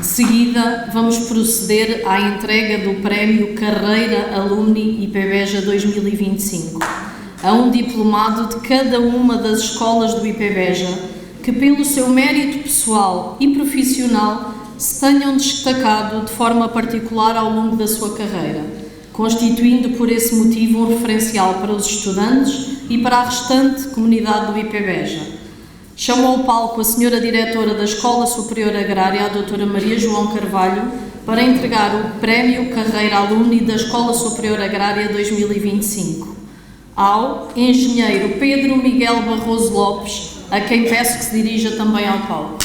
De seguida, vamos proceder à entrega do Prémio Carreira Alumni IPBEJA 2025 a um diplomado de cada uma das escolas do IPBEJA que, pelo seu mérito pessoal e profissional, se tenham destacado de forma particular ao longo da sua carreira, constituindo por esse motivo um referencial para os estudantes e para a restante comunidade do IPBEJA. Chamo ao palco a Senhora Diretora da Escola Superior Agrária, a Doutora Maria João Carvalho, para entregar o Prémio Carreira Alumni da Escola Superior Agrária 2025 ao Engenheiro Pedro Miguel Barroso Lopes, a quem peço que se dirija também ao palco.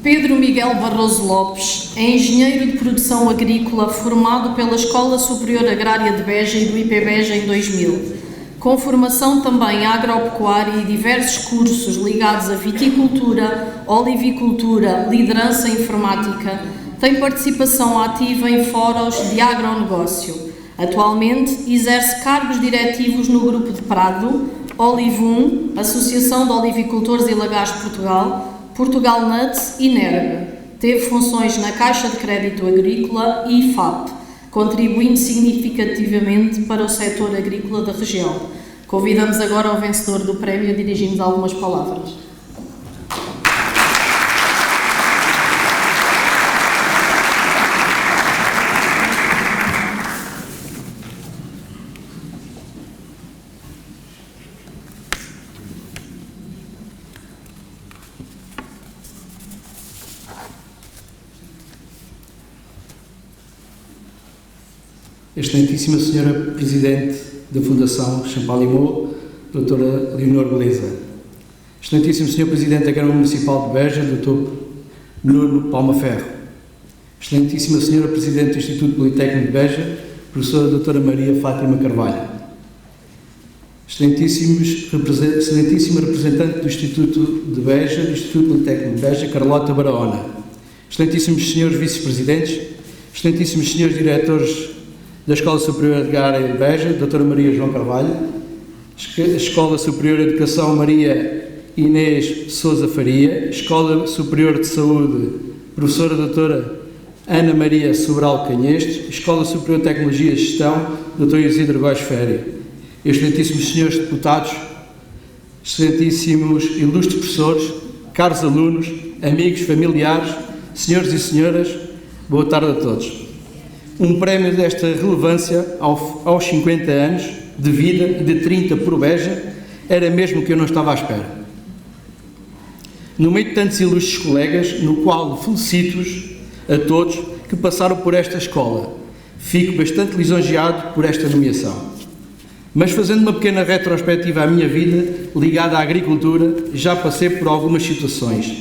Pedro Miguel Barroso Lopes é engenheiro de produção agrícola formado pela Escola Superior Agrária de Beja e do IPBEJA em 2000, com formação também em agropecuária e diversos cursos ligados à viticultura, olivicultura, liderança informática. Tem participação ativa em fóruns de agronegócio. Atualmente exerce cargos diretivos no Grupo de Prado, Olivum, Associação de Olivicultores e Lagares de Portugal, Portugal Nuts e NERB. Teve funções na Caixa de Crédito Agrícola e IFAP, contribuindo significativamente para o setor agrícola da região. Convidamos agora o vencedor do prémio a dirigir-nos algumas palavras. Excelentíssima Senhora Presidente da Fundação Champalimau, Doutora Leonor Beleza. Excelentíssimo Senhor Presidente da Câmara Municipal de Beja, Doutor Nuno Palma Ferro. Excelentíssima Senhora Presidente do Instituto Politécnico de Beja, Professora Doutora Maria Fátima Carvalho. Excelentíssima Representante do Instituto de Beja, do Instituto Politécnico de Beja, Carlota Barahona. Excelentíssimos Senhores Vice-Presidentes, Excelentíssimos Senhores Diretores da Escola Superior Agrária de Beja, Doutora Maria João Carvalho, Escola Superior de Educação Maria Inês Sousa Faria, Escola Superior de Saúde, Professora Doutora Ana Maria Sobral Canhestes, Escola Superior de Tecnologia e Gestão, Doutor Isidro Góes Fério, excelentíssimos senhores deputados, excelentíssimos ilustres professores, caros alunos, amigos, familiares, senhores e senhoras, boa tarde a todos. Um prémio desta relevância aos 50 anos de vida e de 30 por Beja era mesmo que eu não estava à espera. No meio de tantos ilustres colegas, no qual felicito-os a todos que passaram por esta escola, fico bastante lisonjeado por esta nomeação. Mas fazendo uma pequena retrospectiva à minha vida ligada à agricultura, já passei por algumas situações.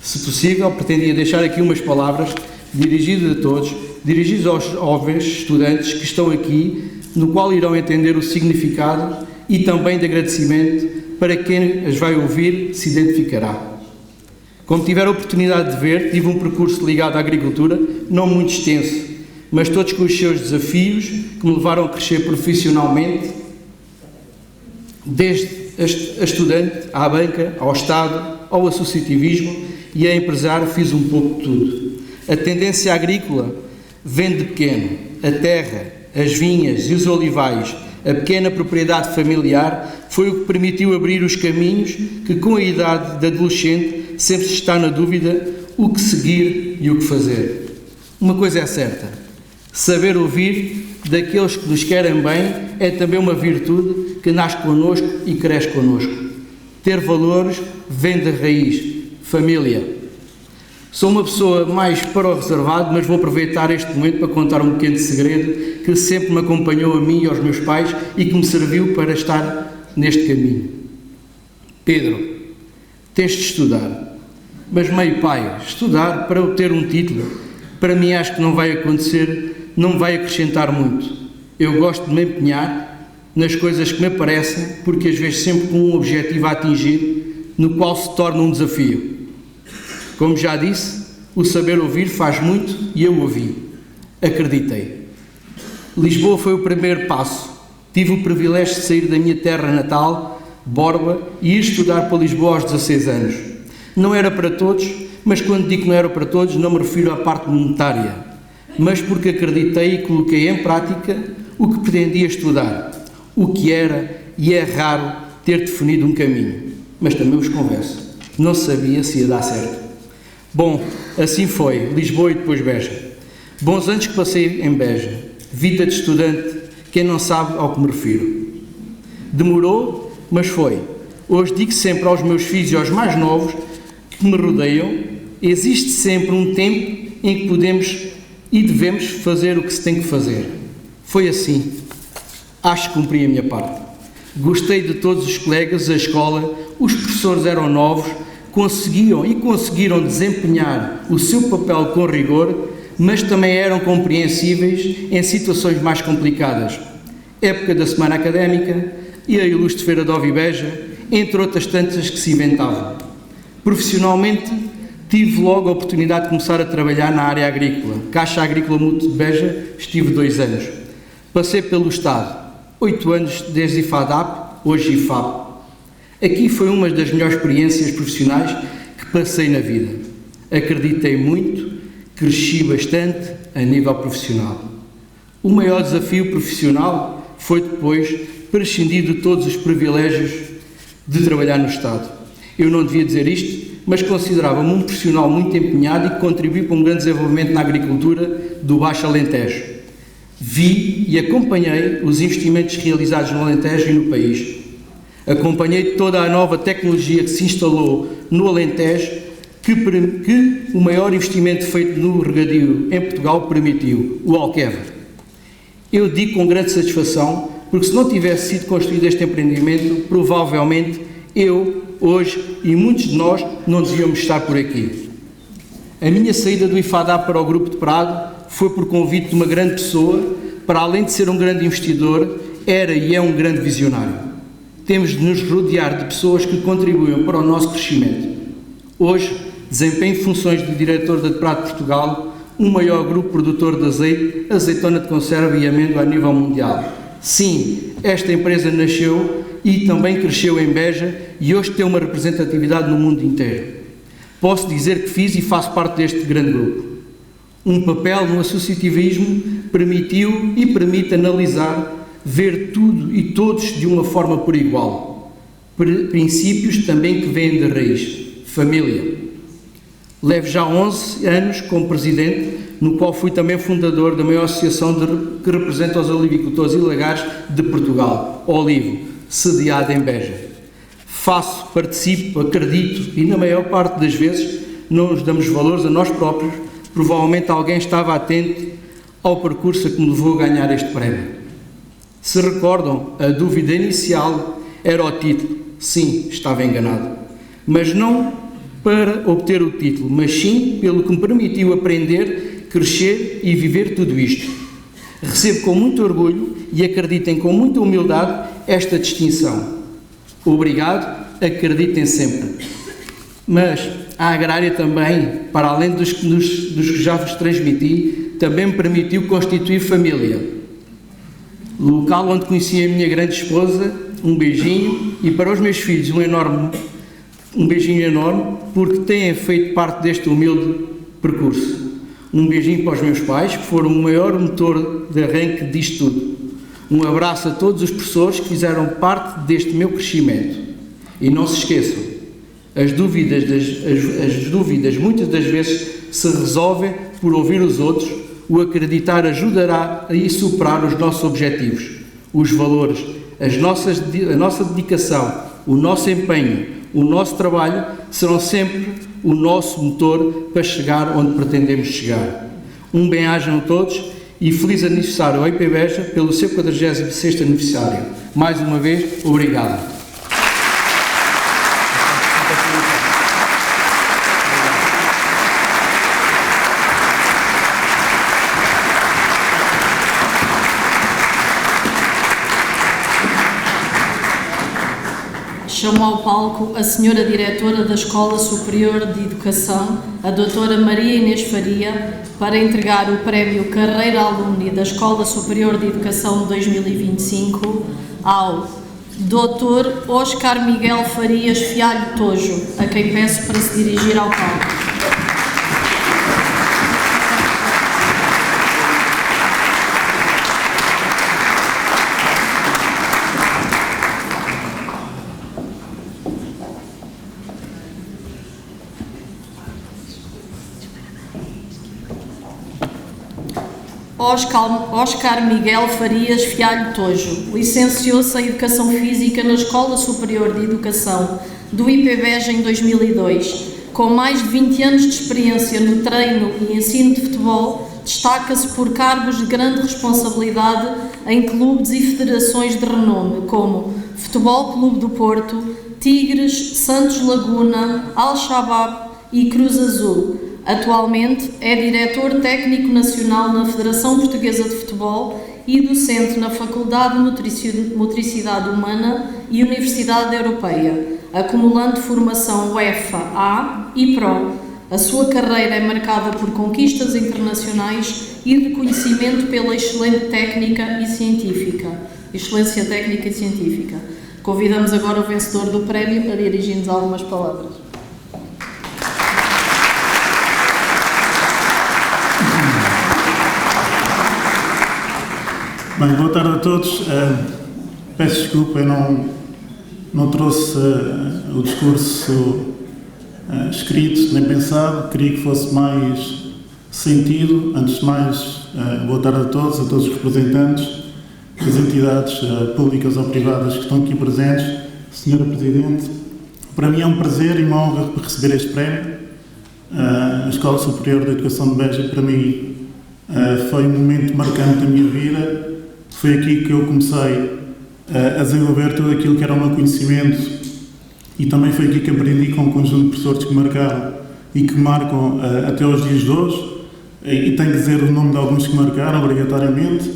Se possível, pretendia deixar aqui umas palavras dirigidas a todos, dirigidos aos jovens estudantes que estão aqui, no qual irão entender o significado e também de agradecimento para quem as vai ouvir se identificará. Como tiver a oportunidade de ver, tive um percurso ligado à agricultura, não muito extenso, mas todos com os seus desafios que me levaram a crescer profissionalmente, desde a estudante, à banca, ao Estado, ao associativismo e a empresário, fiz um pouco de tudo. A tendência agrícola vem de pequeno. A terra, as vinhas e os olivais, a pequena propriedade familiar, foi o que permitiu abrir os caminhos que, com a idade de adolescente, sempre se está na dúvida o que seguir e o que fazer. Uma coisa é certa, saber ouvir daqueles que nos querem bem é também uma virtude que nasce connosco e cresce connosco. Ter valores vem da raiz, família. Sou uma pessoa mais para o reservado, mas vou aproveitar este momento para contar um pequeno segredo que sempre me acompanhou a mim e aos meus pais e que me serviu para estar neste caminho. Pedro, tens de estudar. Mas meio pai, estudar para obter um título, para mim acho que não vai acontecer, não me vai acrescentar muito. Eu gosto de me empenhar nas coisas que me aparecem, porque às vezes sempre com um objetivo a atingir, no qual se torna um desafio. Como já disse, o saber ouvir faz muito e eu ouvi. Acreditei. Lisboa foi o primeiro passo. Tive o privilégio de sair da minha terra natal, Borba, e ir estudar para Lisboa aos 16 anos. Não era para todos, mas quando digo que não era para todos, não me refiro à parte monetária, mas porque acreditei e coloquei em prática o que pretendia estudar, o que era e é raro ter definido um caminho, mas também vos confesso, não sabia se ia dar certo. Bom, assim foi, Lisboa e depois Beja. Bons anos que passei em Beja, vida de estudante, quem não sabe ao que me refiro. Demorou, mas foi. Hoje digo sempre aos meus filhos e aos mais novos que me rodeiam, existe sempre um tempo em que podemos e devemos fazer o que se tem que fazer. Foi assim. Acho que cumpri a minha parte. Gostei de todos os colegas da escola, os professores eram novos, conseguiram desempenhar o seu papel com rigor, mas também eram compreensíveis em situações mais complicadas. Época da Semana Académica e a ilustre Feira de Óbidos e Beja, entre outras tantas que se inventavam. Profissionalmente, tive logo a oportunidade de começar a trabalhar na área agrícola. Caixa Agrícola Mútua de Beja, estive 2 anos. Passei pelo Estado, 8 anos desde IFADAP, hoje IFAP. Aqui foi uma das melhores experiências profissionais que passei na vida. Acreditei muito, cresci bastante a nível profissional. O maior desafio profissional foi depois prescindir de todos os privilégios de trabalhar no Estado. Eu não devia dizer isto, mas considerava-me um profissional muito empenhado e que contribuiu para um grande desenvolvimento na agricultura do Baixo Alentejo. Vi e acompanhei os investimentos realizados no Alentejo e no país. Acompanhei toda a nova tecnologia que se instalou no Alentejo, que o maior investimento feito no regadio em Portugal permitiu, o Alqueva. Eu digo com grande satisfação, porque se não tivesse sido construído este empreendimento, provavelmente eu, hoje, e muitos de nós não devíamos estar por aqui. A minha saída do IFADAP para o Grupo de Prado foi por convite de uma grande pessoa, para além de ser um grande investidor, era e é um grande visionário. Temos de nos rodear de pessoas que contribuem para o nosso crescimento. Hoje, desempenho funções de diretor da Prado de Portugal, o maior grupo produtor de azeite, azeitona de conserva e amêndoa a nível mundial. Sim, esta empresa nasceu e também cresceu em Beja e hoje tem uma representatividade no mundo inteiro. Posso dizer que fiz e faço parte deste grande grupo. Um papel no associativismo permitiu e permite analisar, ver tudo e todos de uma forma por igual. Princípios também que vêm de raiz. Família. Levo já 11 anos como presidente, no qual fui também fundador da maior associação que representa os olivicultores e lagares de Portugal, Olivo, sediada em Beja. Faço, participo, acredito e na maior parte das vezes não nos damos valores a nós próprios. Provavelmente alguém estava atento ao percurso que me levou a ganhar este prémio. Se recordam, a dúvida inicial era o título. Sim, estava enganado. Mas não para obter o título, mas sim pelo que me permitiu aprender, crescer e viver tudo isto. Recebo com muito orgulho e acreditem com muita humildade esta distinção. Obrigado, acreditem sempre. Mas a agrária também, para além dos que já vos transmiti, também me permitiu constituir família. Local onde conheci a minha grande esposa, um beijinho, e para os meus filhos um beijinho enorme, porque têm feito parte deste humilde percurso. Um beijinho para os meus pais, que foram o maior motor de arranque disto tudo. Um abraço a todos os professores que fizeram parte deste meu crescimento. E não se esqueçam, as dúvidas muitas das vezes se resolvem por ouvir os outros. O acreditar ajudará a superar os nossos objetivos, os valores, a nossa dedicação, o nosso empenho, o nosso trabalho serão sempre o nosso motor para chegar onde pretendemos chegar. Um bem-ajam a todos e feliz aniversário ao IP Beja pelo seu 46º aniversário. Mais uma vez, obrigado. chamo ao palco a Senhora Diretora da Escola Superior de Educação, a Doutora Maria Inês Faria, para entregar o Prémio Carreira Alumni da Escola Superior de Educação 2025 ao Dr. Oscar Miguel Farias Fialho Tojo, a quem peço para se dirigir ao palco. Oscar Miguel Farias Fialho Tojo licenciou-se em Educação Física na Escola Superior de Educação do IPBEJ em 2002. Com mais de 20 anos de experiência no treino e ensino de futebol, destaca-se por cargos de grande responsabilidade em clubes e federações de renome, como Futebol Clube do Porto, Tigres, Santos Laguna, Al-Shabaab e Cruz Azul. Atualmente é diretor técnico nacional na Federação Portuguesa de Futebol e docente na Faculdade de Motricidade Humana e Universidade Europeia, acumulando formação UEFA A e Pro. A sua carreira é marcada por conquistas internacionais e reconhecimento pela excelência técnica e científica. Convidamos agora o vencedor do prémio a dirigir-nos algumas palavras. Bem, boa tarde a todos. Peço desculpa, eu não trouxe o discurso escrito, nem pensado. Queria que fosse mais sentido. Antes de mais, boa tarde a todos os representantes das entidades públicas ou privadas que estão aqui presentes. Senhora Presidente, para mim é um prazer e uma honra receber este prémio. A Escola Superior de Educação de Beja, para mim, foi um momento marcante da minha vida. Foi aqui que eu comecei a desenvolver tudo aquilo que era o meu conhecimento e também foi aqui que aprendi com um conjunto de professores que marcaram e que marcam até aos dias de hoje. E tenho que dizer o nome de alguns que marcaram obrigatoriamente: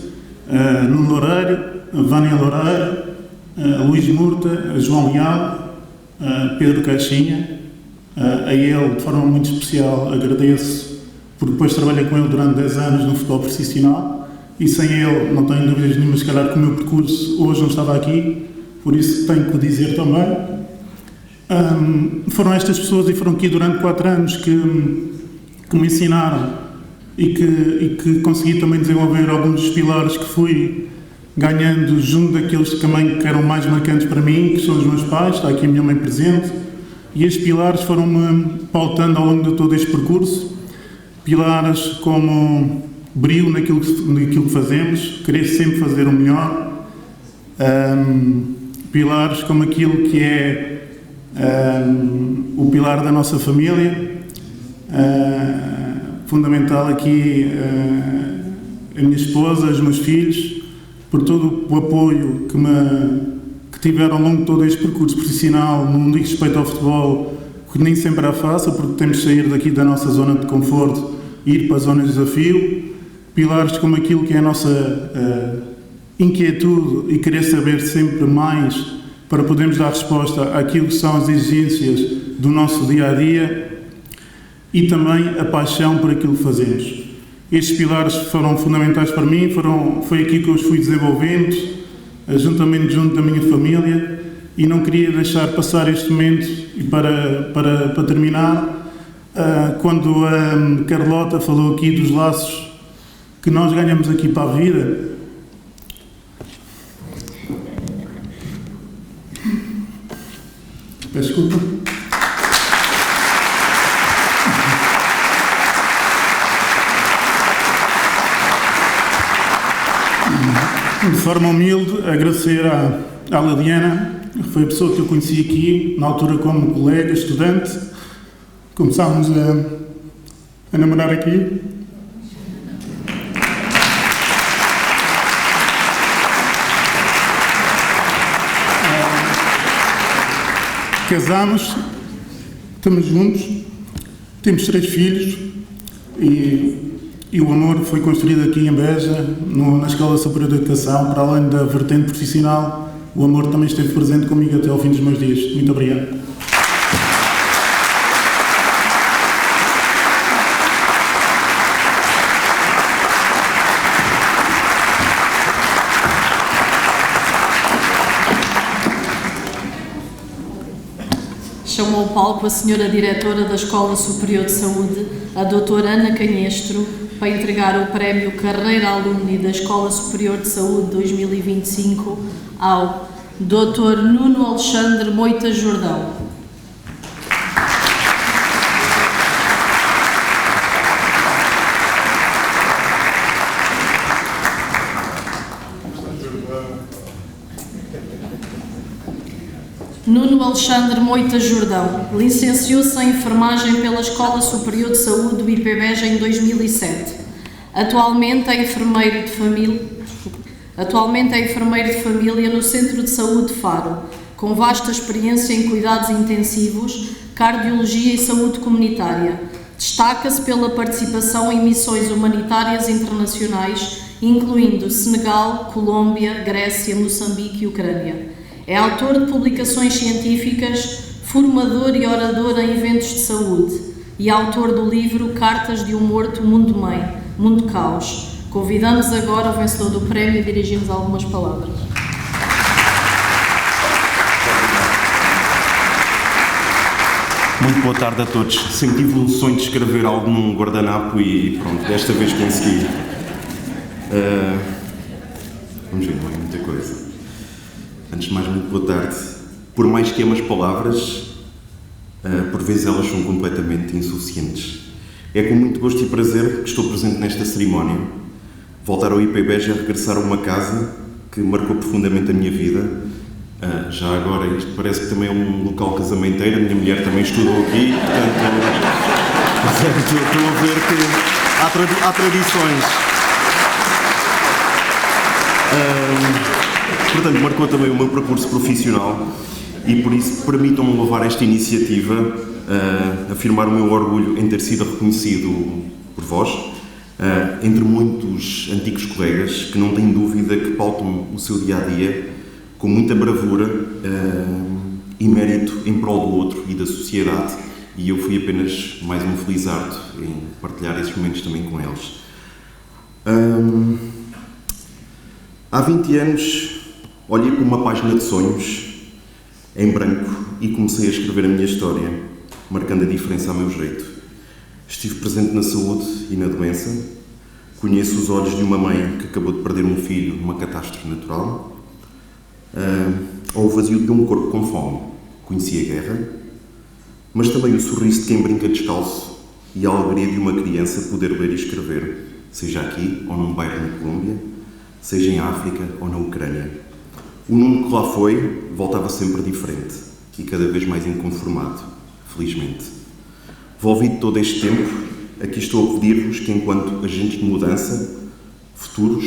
Nuno Loureiro, Vânia Loureiro, Luís Murta, João Leal, Pedro Caixinha. A ele, de forma muito especial, agradeço, porque depois trabalhei com ele durante 10 anos no futebol profissional. E sem ele, não tenho dúvidas nenhuma, se calhar que o meu percurso hoje não estava aqui, por isso tenho que o dizer também. Foram estas pessoas e foram aqui durante 4 anos que me ensinaram e que consegui também desenvolver alguns dos pilares que fui ganhando junto daqueles também que eram mais marcantes para mim, que são os meus pais, está aqui a minha mãe presente, e estes pilares foram-me pautando ao longo de todo este percurso. Pilares como brilho naquilo que fazemos, querer sempre fazer o melhor, pilares como aquilo que é o pilar da nossa família, fundamental aqui a minha esposa, os meus filhos, por todo o apoio que tiveram ao longo de todo este percurso profissional no diz respeito ao futebol, que nem sempre é fácil, porque temos de sair daqui da nossa zona de conforto e ir para a zona de desafio. Pilares como aquilo que é a nossa inquietude e querer saber sempre mais para podermos dar resposta àquilo que são as exigências do nosso dia-a-dia e também a paixão por aquilo que fazemos. Estes pilares foram fundamentais para mim, foi aqui que eu os fui desenvolvendo, juntamente junto da minha família, e não queria deixar passar este momento. E para terminar, quando a Carlota falou aqui dos laços que nós ganhamos aqui para a vida, peço desculpa. De forma humilde, agradecer à Liliana, que foi a pessoa que eu conheci aqui, na altura como colega, estudante. Começámos a namorar aqui. Casámos, estamos juntos, temos 3 filhos e o amor foi construído aqui em Beja, na Escola Superior de Educação, para além da vertente profissional, o amor também esteve presente comigo até ao fim dos meus dias. Muito obrigado. Chamo ao palco a Senhora Diretora da Escola Superior de Saúde, a Doutora Ana Canhestro, para entregar o Prémio Carreira Alumni da Escola Superior de Saúde 2025 ao Dr. Nuno Alexandre Moita Jordão. Nuno Alexandre Moita Jordão licenciou-se em enfermagem pela Escola Superior de Saúde do IPBEJ em 2007. Atualmente é enfermeiro de família no Centro de Saúde Faro, com vasta experiência em cuidados intensivos, cardiologia e saúde comunitária. Destaca-se pela participação em missões humanitárias internacionais, incluindo Senegal, Colômbia, Grécia, Moçambique e Ucrânia. É autor de publicações científicas, formador e orador em eventos de saúde e autor do livro Cartas de um Morto, Mundo Mãe, Mundo Caos. Convidamos agora o vencedor do prémio e dirigimos algumas palavras. Muito boa tarde a todos. Sempre tive um sonho de escrever algo num guardanapo e pronto, desta vez consegui. Vamos ver, não é muita coisa. Antes de mais, muito boa tarde. Por mais que ame as palavras, por vezes elas são completamente insuficientes. É com muito gosto e prazer que estou presente nesta cerimónia. Voltar ao IPBEJ é regressar a uma casa que marcou profundamente a minha vida. Já agora, isto parece que também é um local casamenteiro, a minha mulher também estudou aqui, portanto estou a ver que há tradições. Portanto, marcou também o meu percurso profissional e por isso permitam-me levar esta iniciativa a afirmar o meu orgulho em ter sido reconhecido por vós, entre muitos antigos colegas que não têm dúvida que pautam o seu dia-a-dia com muita bravura e mérito em prol do outro e da sociedade, e eu fui apenas mais um felizardo em partilhar esses momentos também com eles. Há 20 anos olhei para uma página de sonhos em branco e comecei a escrever a minha história, marcando a diferença a meu jeito. Estive presente na saúde e na doença, conheço os olhos de uma mãe que acabou de perder um filho numa catástrofe natural, ou o vazio de um corpo com fome, conheci a guerra, mas também o sorriso de quem brinca descalço e a alegria de uma criança poder ler e escrever, seja aqui ou num bairro na Colômbia, seja em África ou na Ucrânia. O Nuno que lá foi voltava sempre diferente e cada vez mais inconformado, felizmente. Envolvido todo este tempo, aqui estou a pedir-vos que, enquanto agentes de mudança, futuros,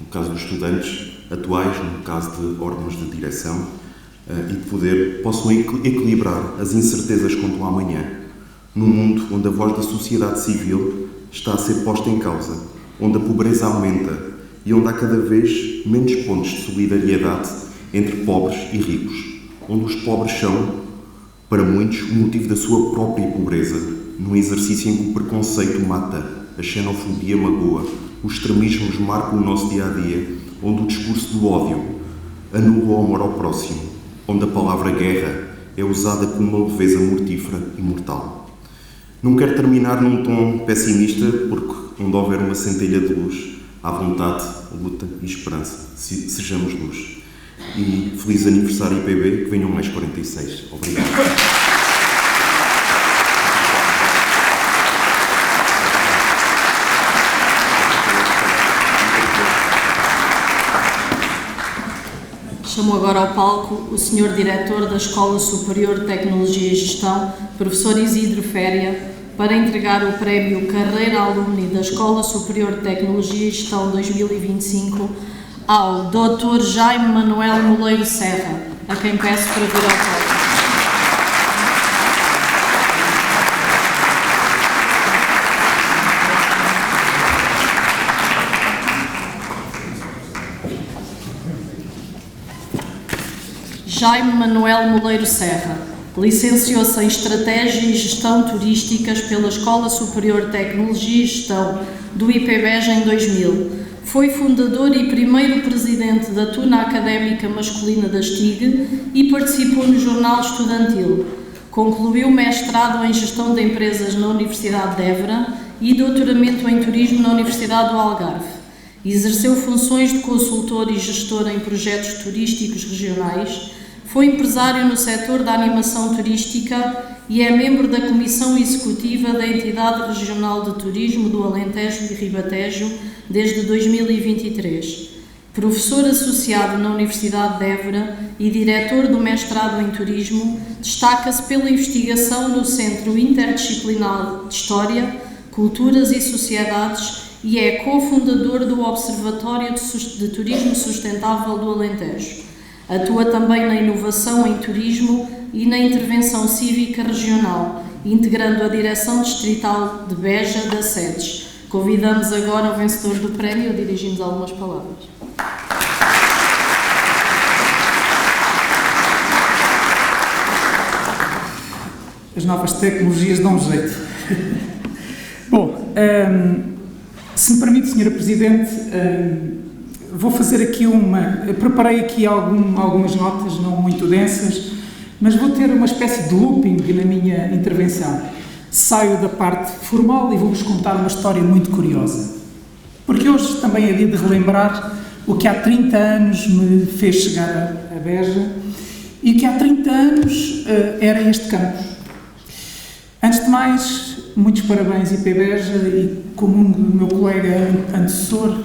no caso dos estudantes, atuais, no caso de órgãos de direção e de poder, possam equilibrar as incertezas quanto ao amanhã, num mundo onde a voz da sociedade civil está a ser posta em causa, onde a pobreza aumenta e onde há cada vez menos pontos de solidariedade entre pobres e ricos, onde os pobres são, para muitos, o motivo da sua própria pobreza, num exercício em que o preconceito mata, a xenofobia magoa, os extremismos marcam o nosso dia-a-dia, onde o discurso do ódio anula o amor ao próximo, onde a palavra guerra é usada como uma leveza mortífera e mortal. Não quero terminar num tom pessimista, porque onde houver uma centelha de luz, há vontade, luta e esperança. Sejamos luz. E feliz aniversário IPB, que venham mais 46. Obrigado. Chamo agora ao palco o Sr. Diretor da Escola Superior de Tecnologia e Gestão, Professor Isidro Féria, para entregar o Prémio Carreira Alumni da Escola Superior de Tecnologia e Gestão 2025 ao Dr. Jaime Manuel Moleiro Serra, a quem peço para vir ao palco. Jaime Manuel Moleiro Serra. Licenciou-se em Estratégia e Gestão Turísticas pela Escola Superior de Tecnologia e Gestão do IPBEJ em 2000. Foi fundador e primeiro presidente da Tuna Académica Masculina da STIG e participou no Jornal Estudantil. Concluiu mestrado em Gestão de Empresas na Universidade de Évora e doutoramento em Turismo na Universidade do Algarve. Exerceu funções de consultor e gestor em projetos turísticos regionais, foi empresário no setor da animação turística e é membro da Comissão Executiva da Entidade Regional de Turismo do Alentejo e Ribatejo desde 2023. Professor associado na Universidade de Évora e diretor do mestrado em Turismo, destaca-se pela investigação no Centro Interdisciplinar de História, Culturas e Sociedades e é cofundador do Observatório de Turismo Sustentável do Alentejo. Atua também na inovação em turismo e na intervenção cívica regional, integrando a Direção Distrital de Beja da SEDES. Convidamos agora o vencedor do prémio a dirigir-nos algumas palavras. As novas tecnologias dão jeito. Bom, se me permite, Sra. Presidente, vou fazer aqui preparei aqui algumas notas, não muito densas, mas vou ter uma espécie de looping na minha intervenção. Saio da parte formal e vou-vos contar uma história muito curiosa. Porque hoje também é dia de relembrar o que há 30 anos me fez chegar a Beja e que há 30 anos era este campus. Antes de mais, muitos parabéns IPBEJ e, como o meu colega antecessor,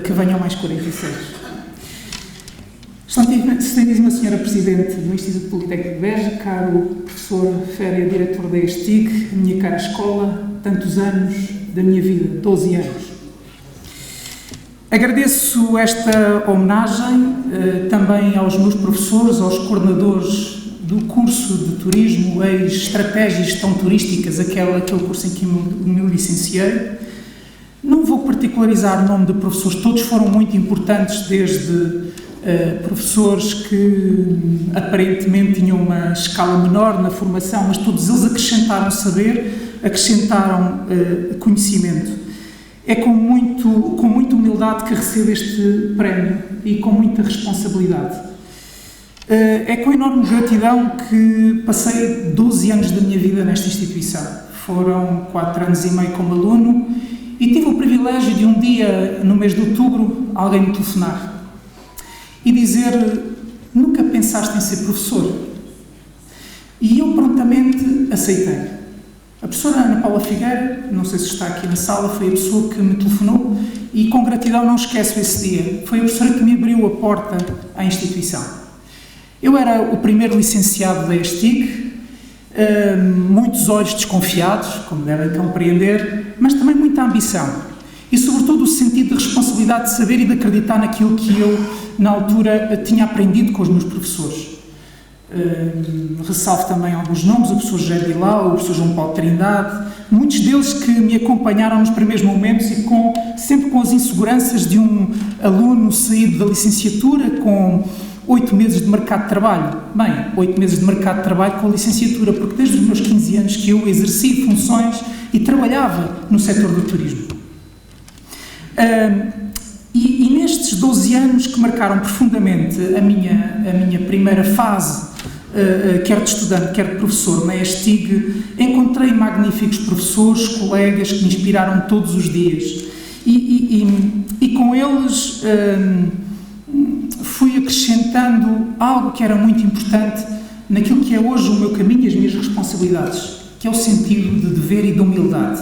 que venham mais 46. Excelentíssima Senhora Presidente do Instituto Politécnico de Beja, caro professor Féria, diretor da ESTIG, a minha cara escola, tantos anos da minha vida, 12 anos. Agradeço esta homenagem também aos meus professores, aos coordenadores do curso de Turismo, Estratégia e Gestão Turísticas, aquele curso em que me licenciei. Não vou particularizar o nome de professores, todos foram muito importantes, desde professores que aparentemente tinham uma escala menor na formação, mas todos eles acrescentaram saber, acrescentaram conhecimento. É com muita humildade que recebo este prémio e com muita responsabilidade. É com enorme gratidão que passei 12 anos da minha vida nesta instituição. Foram 4 anos e meio como aluno e tive o privilégio de um dia, no mês de outubro, alguém me telefonar e dizer: nunca pensaste em ser professor? E eu prontamente aceitei. A professora Ana Paula Figueira, não sei se está aqui na sala, foi a pessoa que me telefonou e com gratidão não esqueço esse dia. Foi a professora que me abriu a porta à instituição. Eu era o primeiro licenciado da ESTIG, muitos olhos desconfiados, como devem compreender, mas também muita ambição e, sobretudo, o sentido de responsabilidade de saber e de acreditar naquilo que eu, na altura, tinha aprendido com os meus professores. Ressalvo também alguns nomes: o professor José Dilau, o professor João Paulo Trindade, muitos deles que me acompanharam nos primeiros momentos e sempre com as inseguranças de um aluno saído da licenciatura com 8 meses de mercado de trabalho. Bem, 8 meses de mercado de trabalho com a licenciatura, porque desde os meus 15 anos que eu exerci funções e trabalhava no setor do turismo. E nestes 12 anos que marcaram profundamente a minha primeira fase, quer de estudante, quer de professor na ESTIG, encontrei magníficos professores, colegas que me inspiraram todos os dias. E com eles fui acrescentando algo que era muito importante naquilo que é hoje o meu caminho e as minhas responsabilidades, que é o sentido de dever e de humildade.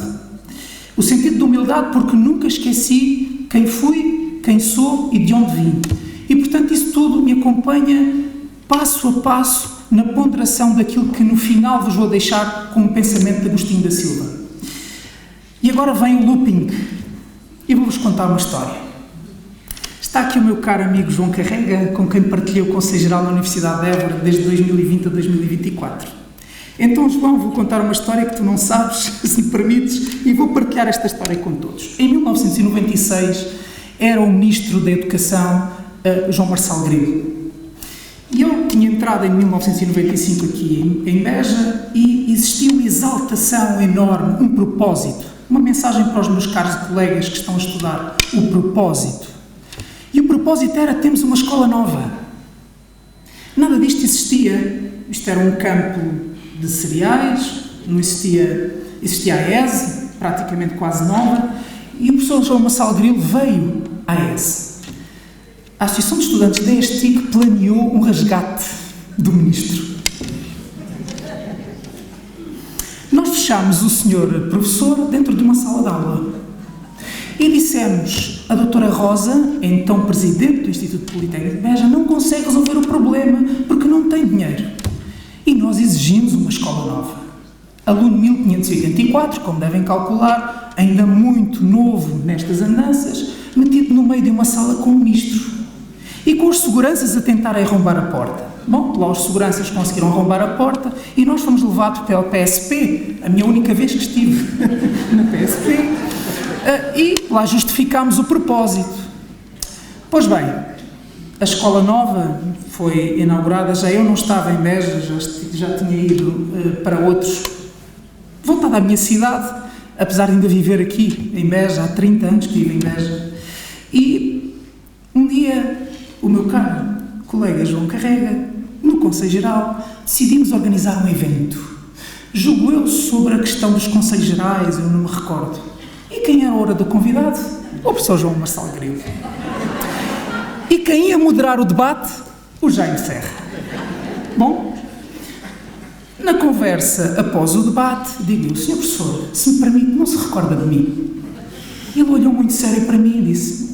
O sentido de humildade porque nunca esqueci quem fui, quem sou e de onde vim. E, portanto, isso tudo me acompanha passo a passo na ponderação daquilo que no final vos vou deixar com o pensamento de Agostinho da Silva. E agora vem o looping e vou-vos contar uma história. Está aqui o meu caro amigo João Carrega, com quem partilhei o Conselho Geral da Universidade de Évora desde 2020 a 2024. Então, João, vou contar uma história que tu não sabes, se me permites, e vou partilhar esta história com todos. Em 1996, era o Ministro da Educação, João Marçal Grilo. E eu tinha entrado em 1995 aqui em Beja e existiu uma exaltação enorme, um propósito, uma mensagem para os meus caros colegas que estão a estudar, o propósito. E o propósito era: temos uma escola nova. Nada disto existia. Isto era um campo de cereais, não existia a ESE, praticamente quase nova, e o professor João Marçal Grilo veio à ESE. A Associação de Estudantes da ESTIC planeou um resgate do ministro. Nós fechámos o senhor professor dentro de uma sala de aula e dissemos: a doutora Rosa, então presidente do Instituto Politécnico de Beja, não consegue resolver o problema porque não tem dinheiro. E nós exigimos uma escola nova. Aluno 1584, como devem calcular, ainda muito novo nestas andanças, metido no meio de uma sala com o ministro. E com os seguranças a tentarem arrombar a porta. Bom, lá os seguranças conseguiram arrombar a porta e nós fomos levados pela PSP, a minha única vez que estive na PSP, e lá justificámos o propósito. Pois bem, a escola nova foi inaugurada, já eu não estava em Beja, já tinha ido para outros, voltado à minha cidade, apesar de ainda viver aqui em Beja, há 30 anos que vivo em Beja. E um dia o meu caro colega João Carrega, no Conselho Geral, decidimos organizar um evento. Julgo eu sobre a questão dos Conselhos Gerais, eu não me recordo. E quem era a hora do convidado? O professor João Marçal Grilo. E quem ia moderar o debate? O Jaime Serra. Bom, na conversa após o debate, digo-lhe: Sr. professor, se me permite, não se recorda de mim? Ele olhou muito sério para mim e disse: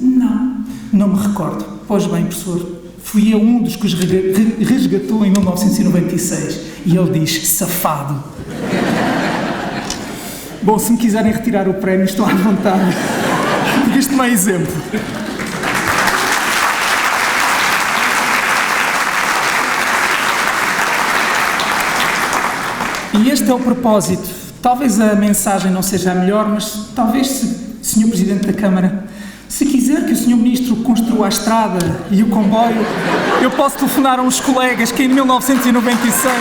não me recordo. Pois bem, professor, fui eu um dos que os resgatou em 1996. E ele diz: safado. Bom, se me quiserem retirar o prémio, estão à vontade. Porque isto não é exemplo. E este é o propósito. Talvez a mensagem não seja a melhor, mas talvez, Sr. Presidente da Câmara, se quiser que o Sr. Ministro construa a estrada e o comboio, eu posso telefonar a uns colegas que em 1996...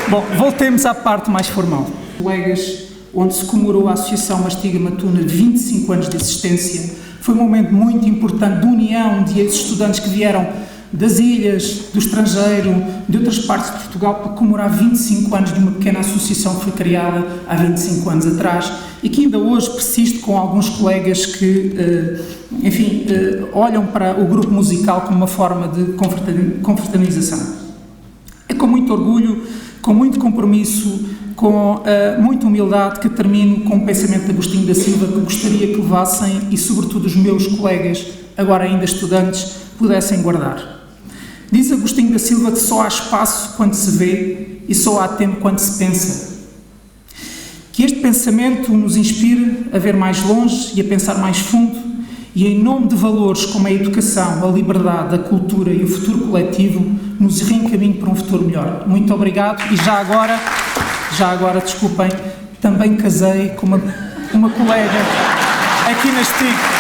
Bom, voltemos à parte mais formal. Colegas, onde se comemorou a Associação Mastiga Matuna de 25 anos de existência, foi um momento muito importante de união de ex-estudantes que vieram das ilhas, do estrangeiro, de outras partes de Portugal, para comemorar 25 anos de uma pequena associação que foi criada há 25 anos atrás e que ainda hoje persiste com alguns colegas que, olham para o grupo musical como uma forma de confraternização. É com muito orgulho, com muito compromisso, com muita humildade que termino com o pensamento de Agostinho da Silva, que gostaria que levassem e, sobretudo, os meus colegas, agora ainda estudantes, pudessem guardar. Diz Agostinho da Silva que só há espaço quando se vê e só há tempo quando se pensa. Que este pensamento nos inspire a ver mais longe e a pensar mais fundo e, em nome de valores como a educação, a liberdade, a cultura e o futuro coletivo, nos reencaminhe para um futuro melhor. Muito obrigado e já agora, desculpem, também casei com uma colega aqui na ESTIC.